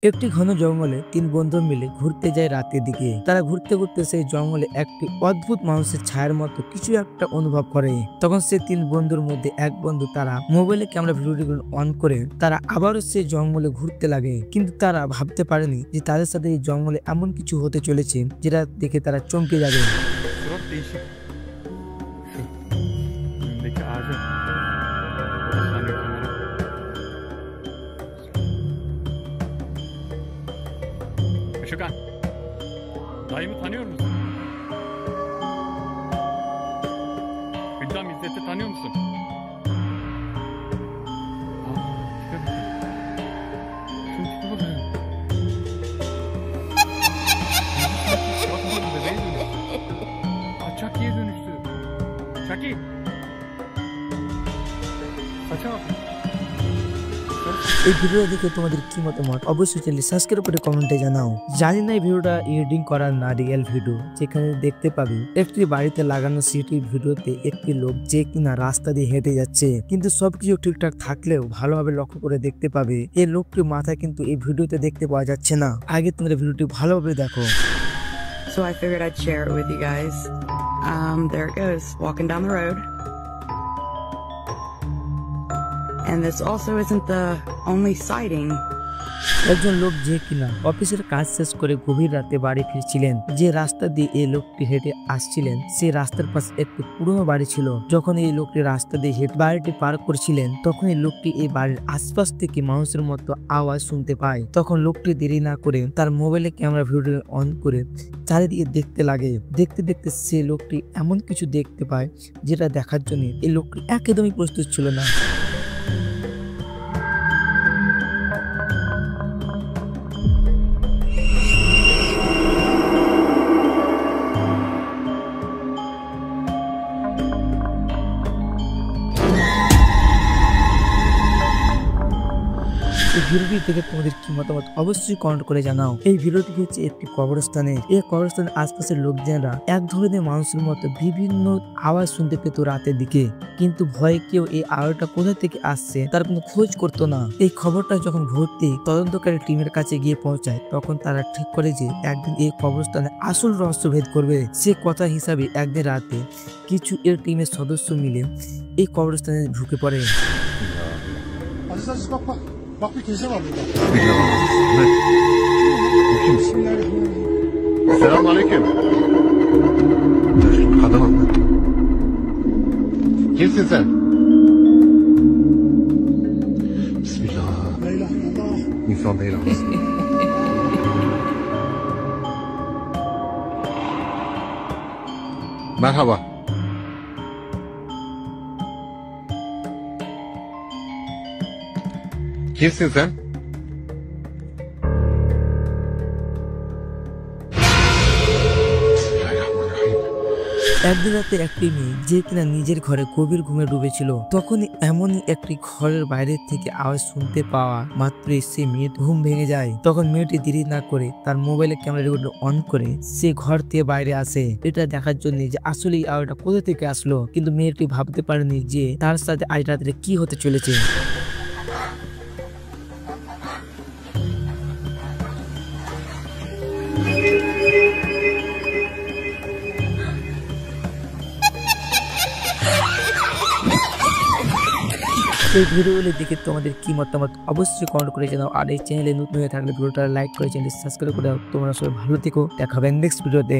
একটি ঘন জঙ্গলে তিন বন্ধু মিলে ঘুরতে যায় রাতের দিকে। তারা ঘুরতে ঘুরতে সেই জঙ্গলে একটি অদ্ভুত মানুষের ছায়ার মতো কিছু একটা অনুভব করে। তখন সে তিন বন্ধুর মধ্যে এক বন্ধু তারা মোবাইলে ক্যামেরা ভিডিওগুলো অন করে তারা আবারও সেই জঙ্গলে ঘুরতে লাগে। কিন্তু তারা ভাবতে পারেনি যে তাদের সাথে এই জঙ্গলে এমন কিছু হতে চলেছে যেটা দেখে তারা চমকে যাবে। Çok değişik. Şu önündeki ağaca odaklanıyor kamera. Işıkan, dayımı tanıyor musun? Hüddam İzzet'i tanıyor musun? Tipe bakın. Şunun tipe bakın. Bak oğlum, bebeğe dönüyor. Chucky'ye dönüştü. Chucky. Saça bak. এই ভিডিও দেখে তোমাদের কি মতামত অবশ্যই চ্যানেল সাবস্ক্রাইব করে কমেন্টে জানাও। জানি না এই ভিডিওটা এডিটিং করার না রিয়েল ভিডিও, যেখানে দেখতে পাবে একটি বাড়িতে লাগানো সিটি ভিডিওতে একটি লোক যে কিনা রাস্তা দিয়ে হেঁটে যাচ্ছে, কিন্তু সবকিছু ঠিকঠাক থাকলেও ভালোভাবে লক্ষ্য করে দেখতে পাবে এই লোকটির মাথা কিন্তু এই ভিডিওতে দেখতে পাওয়া যাচ্ছে না। আগে তোমরা ভিডিওটি ভালোভাবে দেখো। So I figured I'd share it with you guys. There it goes, walking down the road. And this also isn't the only sighting. একজন লোক যে কিনা অফিসের কাজ শেষ করে গভীর রাতে বাড়ি ফিরছিলেন। যে রাস্তা দিয়ে এই লোকটি হেঁটে আসছিলেন সেই রাস্তার পাশে একটি পুরনো বাড়ি ছিল। যখন এই লোকটি রাস্তা দিয়ে হেঁটে বাড়িটি পার করছিলেন, তখন এই লোকটি এই বাড়ির আশপাশ থেকে মানুষের মতো আওয়াজ শুনতে পায়। তখন লোকটি দেরি না করে তার মোবাইলে ক্যামেরা ভিডিও অন করে চারিদিকে দেখতে লাগে। দেখতে দেখতে সে লোকটি এমন কিছু দেখতে পায় যেটা দেখার জন্য এই লোকটি একদমই প্রস্তুত ছিল না। এই ভিডিওটি দেখে তোমাদের কি মতামত অবশ্যই কমেন্ট করে জানাও। এই ভিডিওটি হচ্ছে একটি কবরস্থানে। এই কবরস্থানের আশপাশের লোকজনরা এক ধরনের মানুষের মতো বিভিন্ন আওয়াজ শুনতে পেত রাতের দিকে, কিন্তু ভয়ে কেউ এই আওয়াজটা কোথা থেকে আসছে তার কোনো খোঁজ করতো না। এই খবরটা যখন ভর্তি তদন্তকারী টিমের কাছে গিয়ে পৌঁছায়, তখন তারা ঠিক করে যে একদিন এই কবরস্থানে আসল রহস্য ভেদ করবে। সে কথা হিসাবে একদিন রাতে কিছু এর টিমের সদস্য মিলে এই কবরস্থানে ঢুকে পড়ে। Bak bir teyze var burada. Selamünaleyküm. Kadınım. Kimsin sen? Bismillah. La ilahe illallah. İnsan değil ama. Merhaba. Kimsin sen? একদিন রাতে একটি মেয়ে যে কিনা নিজের ঘরে গভীর ঘুমে ডুবেছিল, তখনই এমনই একটি ঘরের বাইরে থেকে আওয়াজ শুনতে পাওয়া মাত্রই সে মেয়ের ঘুম ভেঙে যায়। তখন মেয়েটি দেরি না করে তার মোবাইলে ক্যামেরা অন করে সে ঘর থেকে বাইরে আসে, এটা দেখার জন্য যে আসলে এই আওয়াজটা কোথা থেকে আসলো। কিন্তু মেয়েটি ভাবতে পারেনি যে তার সাথে আজ রাতে কি হতে চলেছে। এই ভিডিওগুলি দেখে তোমাদের কি মতামত অবশ্যই কমেন্ট করে জানাও। আর এই চ্যানেলে নতুন হয়ে থাকলে ভিডিওটা লাইক করে চ্যানেল সাবস্ক্রাইব করে দাও। তোমরা সবাই ভালো থেকো, দেখা হবে নেক্সট ভিডিওতে।